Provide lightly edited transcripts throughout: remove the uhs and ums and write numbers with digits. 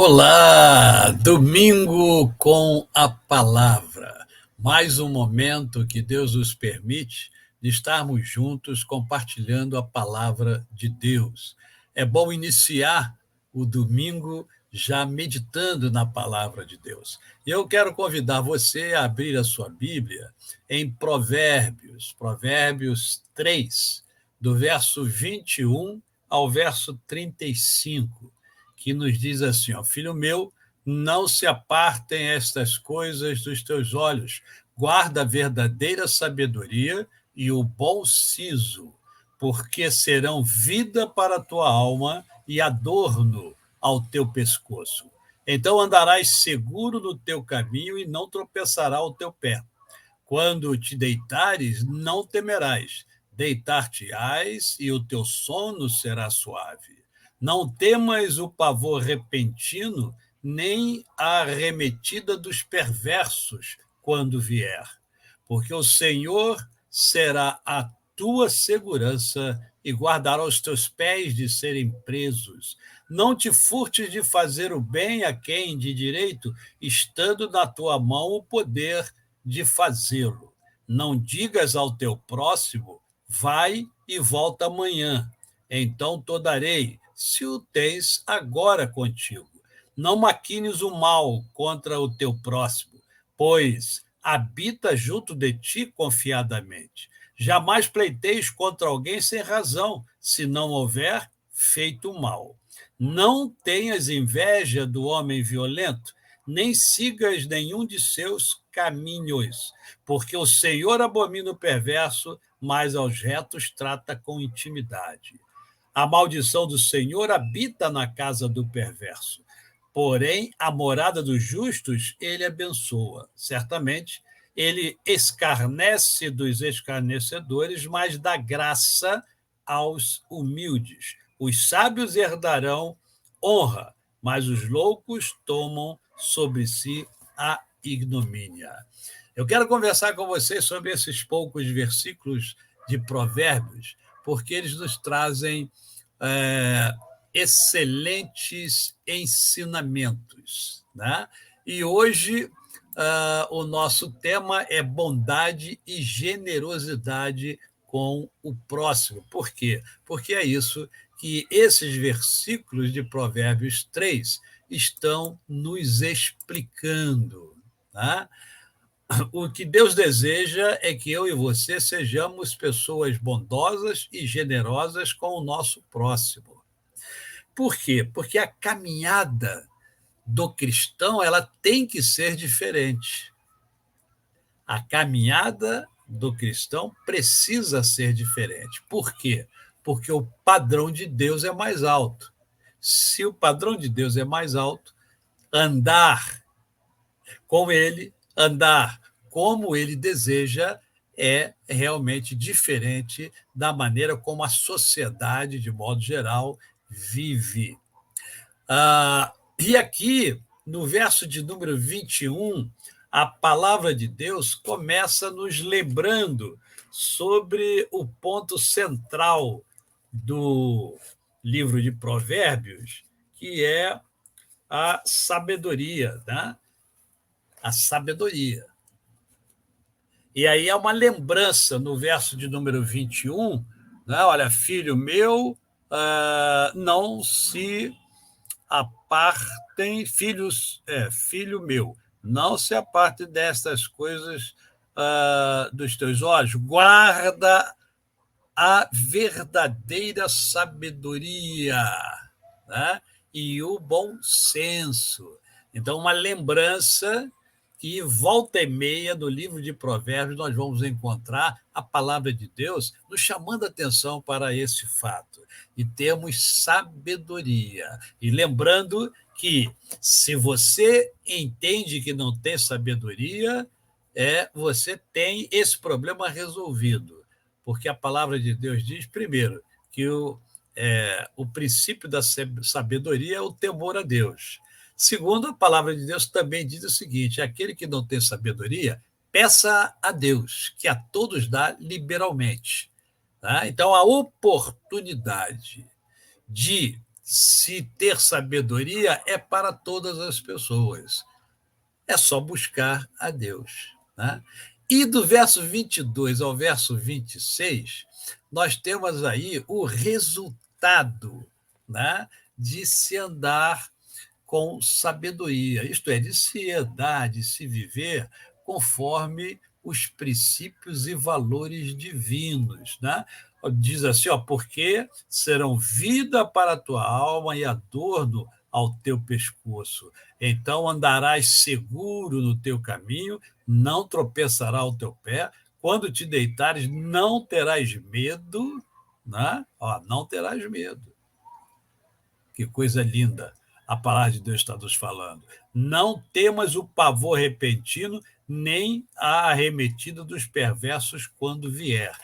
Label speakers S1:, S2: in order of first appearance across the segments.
S1: Olá, domingo com a palavra. Mais um momento que Deus nos permite de estarmos juntos compartilhando a palavra de Deus. É bom iniciar o domingo já meditando na palavra de Deus. E eu quero convidar você a abrir a sua Bíblia em Provérbios 3, do verso 21 ao verso 35, que nos diz assim, ó: Filho meu, não se apartem estas coisas dos teus olhos, guarda a verdadeira sabedoria e o bom siso, porque serão vida para a tua alma e adorno ao teu pescoço. Então andarás seguro no teu caminho e não tropeçará o teu pé. Quando te deitares, não temerás. Deitar-te-ás e o teu sono será suave. Não temas o pavor repentino, nem a arremetida dos perversos quando vier, porque o Senhor será a tua segurança e guardará os teus pés de serem presos. Não te furtes de fazer o bem a quem de direito, estando na tua mão o poder de fazê-lo. Não digas ao teu próximo, vai e volta amanhã, então te darei, se o tens agora contigo. Não maquines o mal contra o teu próximo, pois habita junto de ti confiadamente. Jamais pleiteis contra alguém sem razão, se não houver feito mal. Não tenhas inveja do homem violento, nem sigas nenhum de seus caminhos, porque o Senhor abomina o perverso, mas aos retos trata com intimidade. A maldição do Senhor habita na casa do perverso, porém a morada dos justos ele abençoa. Certamente ele escarnece dos escarnecedores, mas dá graça aos humildes. Os sábios herdarão honra, mas os loucos tomam sobre si a ignomínia. Eu quero conversar com vocês sobre esses poucos versículos de Provérbios, porque eles nos trazem é, excelentes ensinamentos, né? E hoje o nosso tema é bondade e generosidade com o próximo. Por quê? Porque é isso que esses versículos de Provérbios 3 estão nos explicando. Né? O que Deus deseja é que eu e você sejamos pessoas bondosas e generosas com o nosso próximo. Por quê? Porque a caminhada do cristão ela tem que ser diferente. A caminhada do cristão precisa ser diferente. Por quê? Porque o padrão de Deus é mais alto. Se o padrão de Deus é mais alto, andar com ele, andar como ele deseja, é realmente diferente da maneira como a sociedade, de modo geral, vive. E aqui, no verso de número 21, a palavra de Deus começa nos lembrando sobre o ponto central do livro de Provérbios, que é a sabedoria, né? A sabedoria. E aí é uma lembrança no verso de número 21, né? Olha, filho meu, não se apartem, filho meu, não se aparte destas coisas dos teus olhos, guarda a verdadeira sabedoria, né? E o bom senso. Então, uma lembrança que volta e meia no livro de Provérbios nós vamos encontrar a palavra de Deus nos chamando a atenção para esse fato. E temos sabedoria. E lembrando que se você entende que não tem sabedoria, você tem esse problema resolvido. Porque a palavra de Deus diz, primeiro, que o princípio da sabedoria é o temor a Deus. Segundo, a palavra de Deus também diz o seguinte: aquele que não tem sabedoria, peça a Deus, que a todos dá liberalmente. Tá? Então, a oportunidade de se ter sabedoria é para todas as pessoas. É só buscar a Deus. Né? E do verso 22 ao verso 26, nós temos aí o resultado, né, de se andar com sabedoria, isto é, de se andar, de se viver conforme os princípios e valores divinos. Né? Diz assim, ó, porque serão vida para a tua alma e adorno ao teu pescoço. Então andarás seguro no teu caminho, não tropeçará o teu pé. Quando te deitares, não terás medo, né? Ó, não terás medo. Que coisa linda a palavra de Deus está nos falando. Não temas o pavor repentino, nem a arremetida dos perversos quando vier.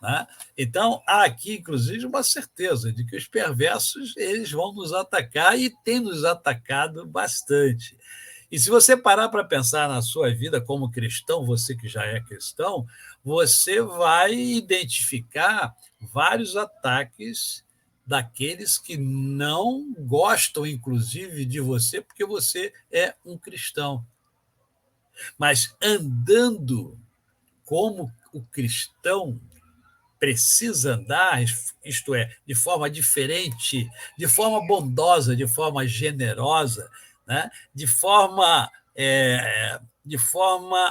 S1: Né? Então, há aqui, inclusive, uma certeza de que os perversos eles vão nos atacar e têm nos atacado bastante. E se você parar para pensar na sua vida como cristão, você que já é cristão, você vai identificar vários ataques daqueles que não gostam, inclusive, de você, porque você é um cristão. Mas andando como o cristão precisa andar, isto é, de forma diferente, de forma bondosa, de forma generosa, né? De forma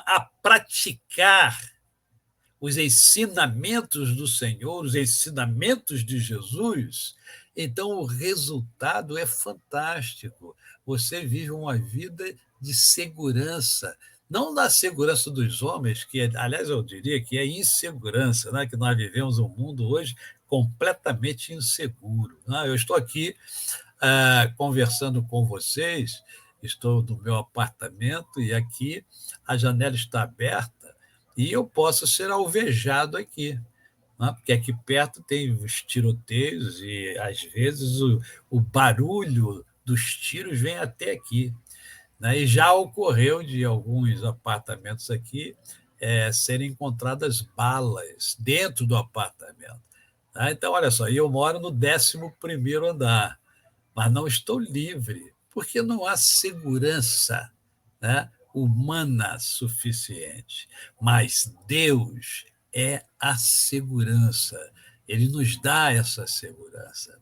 S1: a praticar os ensinamentos do Senhor, os ensinamentos de Jesus, então o resultado é fantástico. Você vive uma vida de segurança, não da segurança dos homens, que, aliás, eu diria que é insegurança, né? Que nós vivemos um mundo hoje completamente inseguro. Né? Eu estou aqui conversando com vocês, estou no meu apartamento e aqui a janela está aberta e eu posso ser alvejado aqui, né? Porque aqui perto tem os tiroteios e, às vezes, o barulho dos tiros vem até aqui. Né? E já ocorreu de alguns apartamentos aqui serem encontradas balas dentro do apartamento. Tá? Então, olha só, eu moro no 11º andar, mas não estou livre, porque não há segurança, né, humana suficiente. Mas Deus é a segurança. Ele nos dá essa segurança.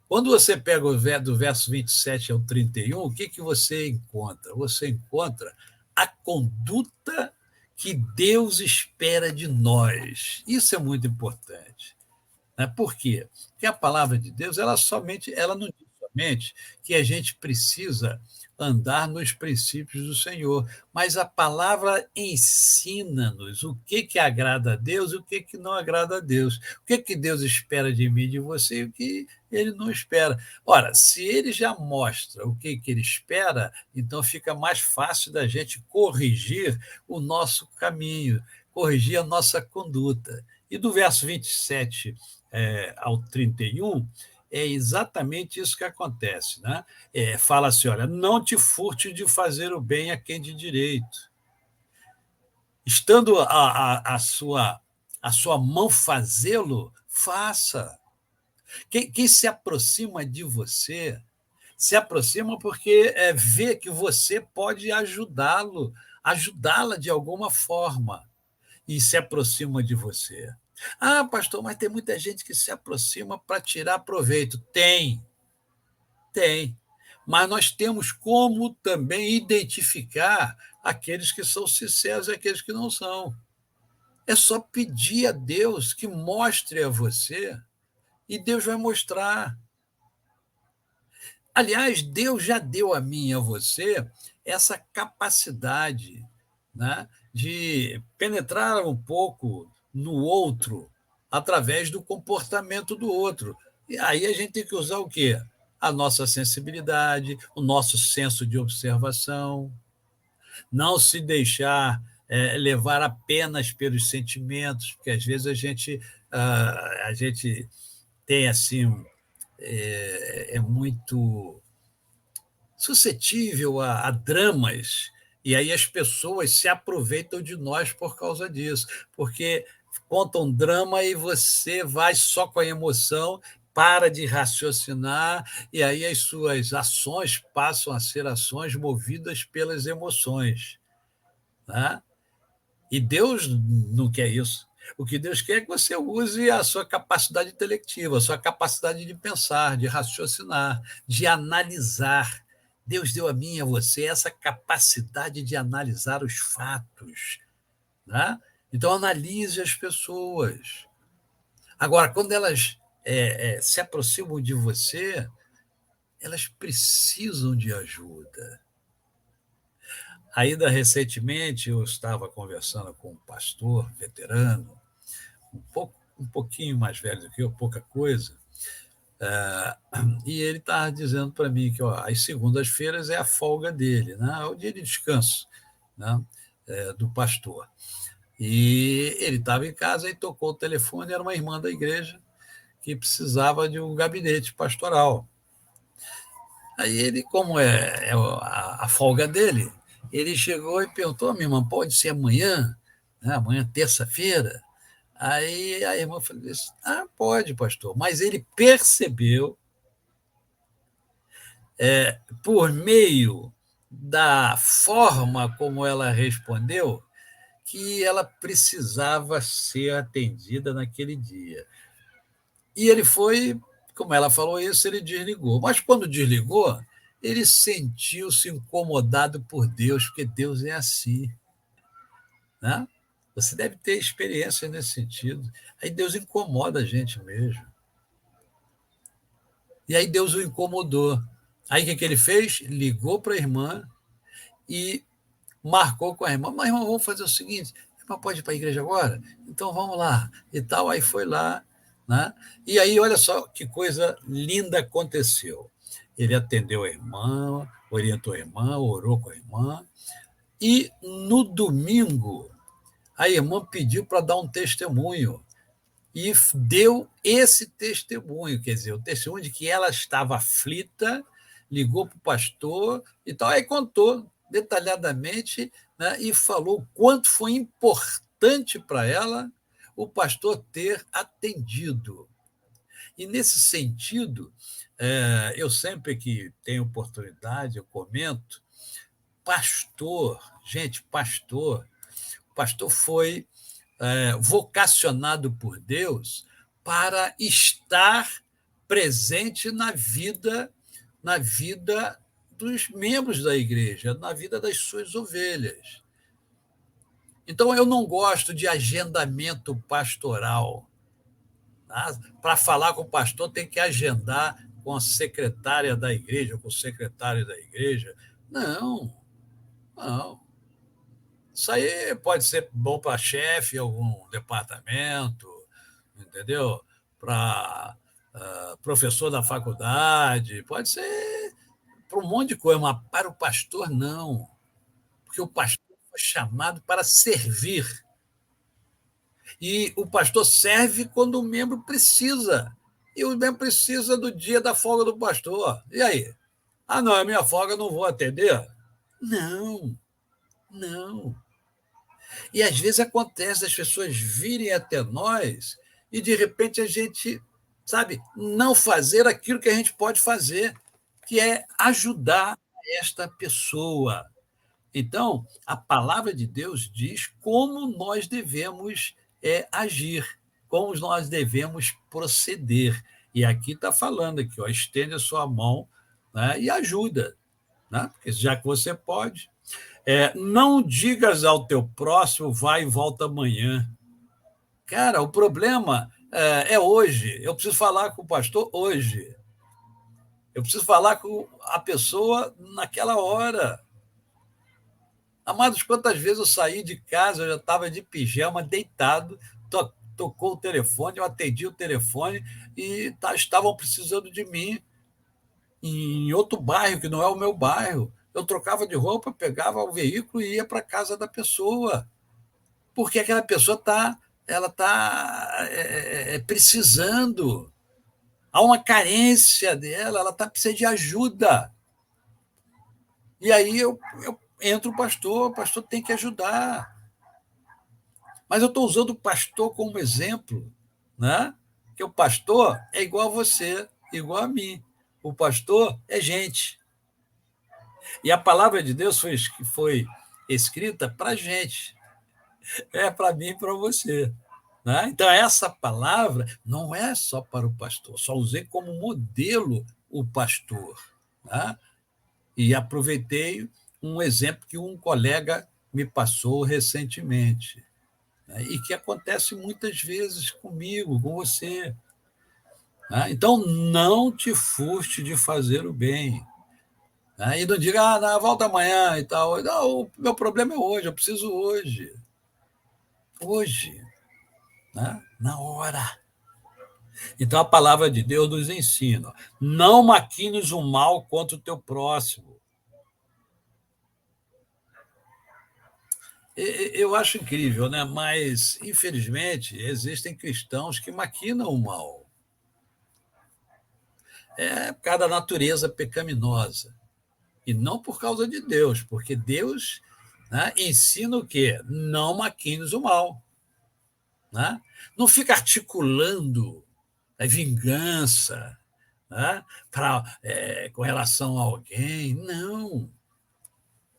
S1: Quando você pega do verso 27 ao 31, o que você encontra? Você encontra a conduta que Deus espera de nós. Isso é muito importante. Né? Por quê? Porque a palavra de Deus, ela não diz somente que a gente precisa andar nos princípios do Senhor, mas a palavra ensina-nos o que agrada a Deus e o que não agrada a Deus. O que Deus espera de mim e de você e o que ele não espera. Ora, se ele já mostra o que ele espera, então fica mais fácil da gente corrigir o nosso caminho, corrigir a nossa conduta. E do verso 27 ao 31, é exatamente isso que acontece. Né? Fala assim: olha, não te furte de fazer o bem a quem de direito. Estando a sua mão fazê-lo, faça. Quem se aproxima de você, se aproxima porque vê que você pode ajudá-la de alguma forma, e se aproxima de você. Ah, pastor, mas tem muita gente que se aproxima para tirar proveito. Tem. Mas nós temos como também identificar aqueles que são sinceros e aqueles que não são. É só pedir a Deus que mostre a você e Deus vai mostrar. Aliás, Deus já deu a mim e a você essa capacidade, né, de penetrar um pouco no outro através do comportamento do outro. E aí a gente tem que usar o quê? A nossa sensibilidade, o nosso senso de observação, não se deixar levar apenas pelos sentimentos, porque às vezes a gente tem assim é muito suscetível a dramas, e aí as pessoas se aproveitam de nós por causa disso, porque conta um drama e você vai só com a emoção para de raciocinar, e aí as suas ações passam a ser ações movidas pelas emoções, né? E Deus não quer isso. O que Deus quer é que você use a sua capacidade intelectiva, a sua capacidade de pensar, de raciocinar, de analisar. Deus deu a mim e a você essa capacidade de analisar os fatos, né? Então, analise as pessoas. Agora, quando elas se aproximam de você, elas precisam de ajuda. Ainda recentemente, eu estava conversando com um pastor veterano, um pouquinho mais velho do que eu, pouca coisa, e ele estava dizendo para mim que as segundas-feiras é a folga dele, né? É o dia de descanso, né? Do pastor. E ele estava em casa e tocou o telefone, era uma irmã da igreja que precisava de um gabinete pastoral. Aí ele, como é a folga dele, ele chegou e perguntou: minha irmã, pode ser amanhã? Né? Amanhã, terça-feira? Aí a irmã falou assim: pode, pastor. Mas ele percebeu, por meio da forma como ela respondeu, que ela precisava ser atendida naquele dia. E ele foi, como ela falou isso, ele desligou. Mas quando desligou, ele sentiu-se incomodado por Deus, porque Deus é assim, né? Você deve ter experiência nesse sentido. Aí Deus incomoda a gente mesmo. E aí Deus o incomodou. Aí o que ele fez? Ligou para a irmã e marcou com a irmã: mas, irmã, vamos fazer o seguinte: a irmã pode ir para a igreja agora? Então vamos lá. E tal. Aí foi lá, né? E aí, olha só que coisa linda aconteceu. Ele atendeu a irmã, orientou a irmã, orou com a irmã, e no domingo a irmã pediu para dar um testemunho. E deu esse testemunho, quer dizer, o testemunho de que ela estava aflita, ligou para o pastor e tal, aí contou detalhadamente, né, e falou o quanto foi importante para ela o pastor ter atendido. E, nesse sentido, eu sempre que tenho oportunidade, eu comento, pastor, gente, pastor foi vocacionado por Deus para estar presente na vida dos membros da igreja, na vida das suas ovelhas. Então, eu não gosto de agendamento pastoral. Tá? Para falar com o pastor, tem que agendar com a secretária da igreja, com o secretário da igreja. Não, não. Isso aí pode ser bom para chefe em algum departamento, entendeu? Para professor da faculdade, pode ser para um monte de coisa, mas para o pastor, não. Porque o pastor foi chamado para servir. E o pastor serve quando o membro precisa. E o membro precisa do dia da folga do pastor. E aí? Não, é minha folga, não vou atender? Não, não. E às vezes acontece as pessoas virem até nós e, de repente, a gente, sabe, não fazer aquilo que a gente pode fazer, que é ajudar esta pessoa. Então, a palavra de Deus diz como nós devemos agir, como nós devemos proceder. E aqui está falando aqui, estende a sua mão, né, e ajuda, né? Porque já que você pode. Não digas ao teu próximo, vai e volta amanhã. Cara, o problema é hoje. Eu preciso falar com o pastor hoje. Eu preciso falar com a pessoa naquela hora. Amados, quantas vezes eu saí de casa, eu já estava de pijama, deitado, tocou o telefone, eu atendi o telefone e estavam precisando de mim em outro bairro, que não é o meu bairro. Eu trocava de roupa, pegava o veículo e ia para a casa da pessoa, porque aquela pessoa está precisando. Há uma carência dela, ela está precisando de ajuda. E aí eu entro o pastor tem que ajudar. Mas eu estou usando o pastor como exemplo, né? Porque o pastor é igual a você, igual a mim. O pastor é gente. E a palavra de Deus foi escrita para a gente. É para mim e para você. Né? Então, essa palavra não é só para o pastor, só usei como modelo o pastor. Né? E aproveitei um exemplo que um colega me passou recentemente, né? E que acontece muitas vezes comigo, com você. Né? Então, não te furte de fazer o bem. Né? E não diga, não, volta amanhã e tal. Não, o meu problema é hoje, eu preciso hoje. Hoje, né? Na hora. Então, a palavra de Deus nos ensina: não maquines o mal contra o teu próximo. Eu acho incrível, né? Mas, infelizmente, existem cristãos que maquinam o mal. É por causa da natureza pecaminosa. E não por causa de Deus, porque Deus, né, ensina o quê? Não maquines o mal. Né? Não fica articulando a vingança, né, com relação a alguém. Não.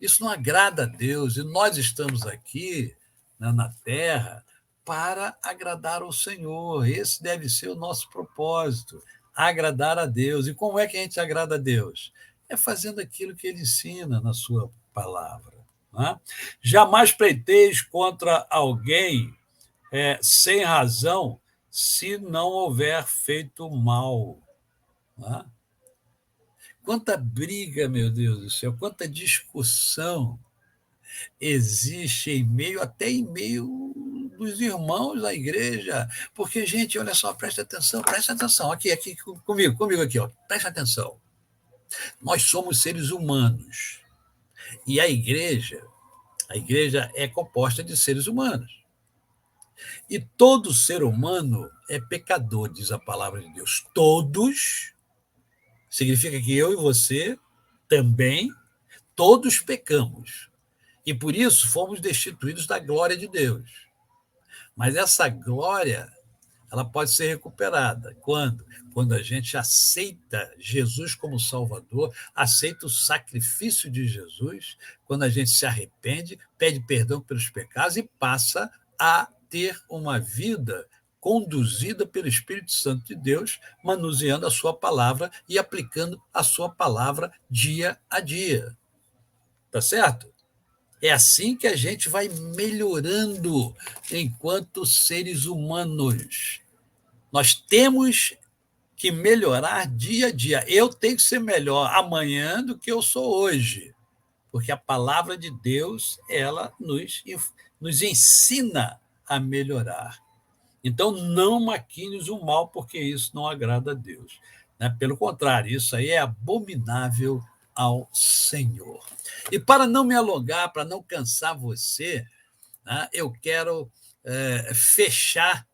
S1: Isso não agrada a Deus. E nós estamos aqui, né, na Terra para agradar ao Senhor. Esse deve ser o nosso propósito, agradar a Deus. E como é que a gente agrada a Deus? É fazendo aquilo que Ele ensina na sua palavra. Né? Jamais pleiteis contra alguém sem razão, se não houver feito mal. Né? Quanta briga, meu Deus do céu, quanta discussão existe até em meio dos irmãos da igreja. Porque, gente, olha só, presta atenção, aqui comigo aqui, ó, presta atenção. Nós somos seres humanos. E a igreja é composta de seres humanos. E todo ser humano é pecador, diz a palavra de Deus. Todos, significa que eu e você também, todos pecamos. E por isso fomos destituídos da glória de Deus. Mas essa glória, ela pode ser recuperada. Quando? Quando a gente aceita Jesus como Salvador, aceita o sacrifício de Jesus, quando a gente se arrepende, pede perdão pelos pecados e passa a ter uma vida conduzida pelo Espírito Santo de Deus, manuseando a sua palavra e aplicando a sua palavra dia a dia. Tá certo? É assim que a gente vai melhorando enquanto seres humanos. Nós temos que melhorar dia a dia. Eu tenho que ser melhor amanhã do que eu sou hoje, porque a palavra de Deus, ela nos ensina a melhorar. Então, não maquines o mal, porque isso não agrada a Deus. Né? Pelo contrário, isso aí é abominável ao Senhor. E para não me alongar, para não cansar você, né, eu quero fechar,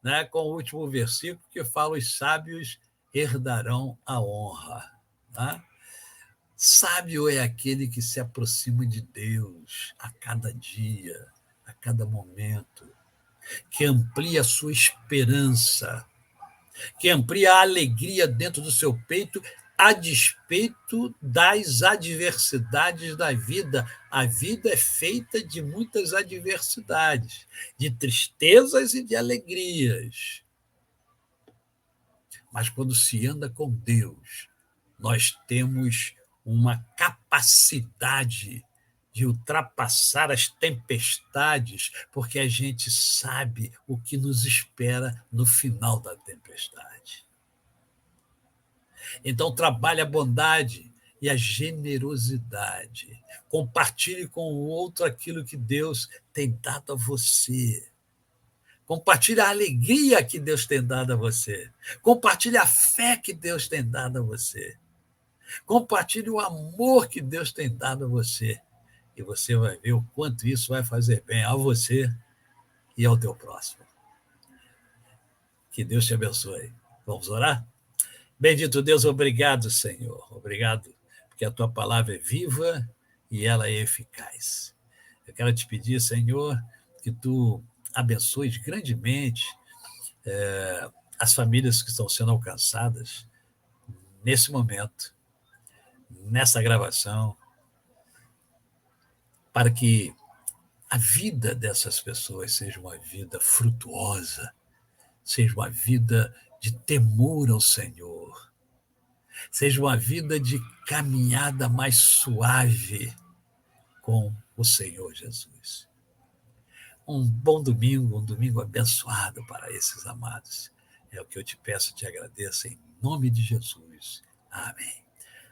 S1: né, com o último versículo que fala: os sábios herdarão a honra. Né? Sábio é aquele que se aproxima de Deus a cada dia, a cada momento, que amplia a sua esperança, que amplia a alegria dentro do seu peito, a despeito das adversidades da vida. A vida é feita de muitas adversidades, de tristezas e de alegrias. Mas quando se anda com Deus, nós temos uma capacidade de ultrapassar as tempestades, porque a gente sabe o que nos espera no final da tempestade. Então, trabalhe a bondade e a generosidade. Compartilhe com o outro aquilo que Deus tem dado a você. Compartilhe a alegria que Deus tem dado a você. Compartilhe a fé que Deus tem dado a você. Compartilhe o amor que Deus tem dado a você. E você vai ver o quanto isso vai fazer bem a você e ao teu próximo. Que Deus te abençoe. Vamos orar? Bendito Deus, obrigado, Senhor. Obrigado, porque a tua palavra é viva e ela é eficaz. Eu quero te pedir, Senhor, que tu abençoes grandemente as famílias que estão sendo alcançadas nesse momento, nessa gravação, para que a vida dessas pessoas seja uma vida frutuosa, seja uma vida de temor ao Senhor, seja uma vida de caminhada mais suave com o Senhor Jesus. Um bom domingo, um domingo abençoado para esses amados. É o que eu te peço, te agradeço em nome de Jesus. Amém.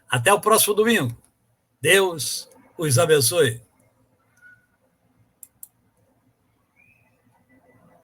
S1: Até o próximo domingo. Deus os abençoe.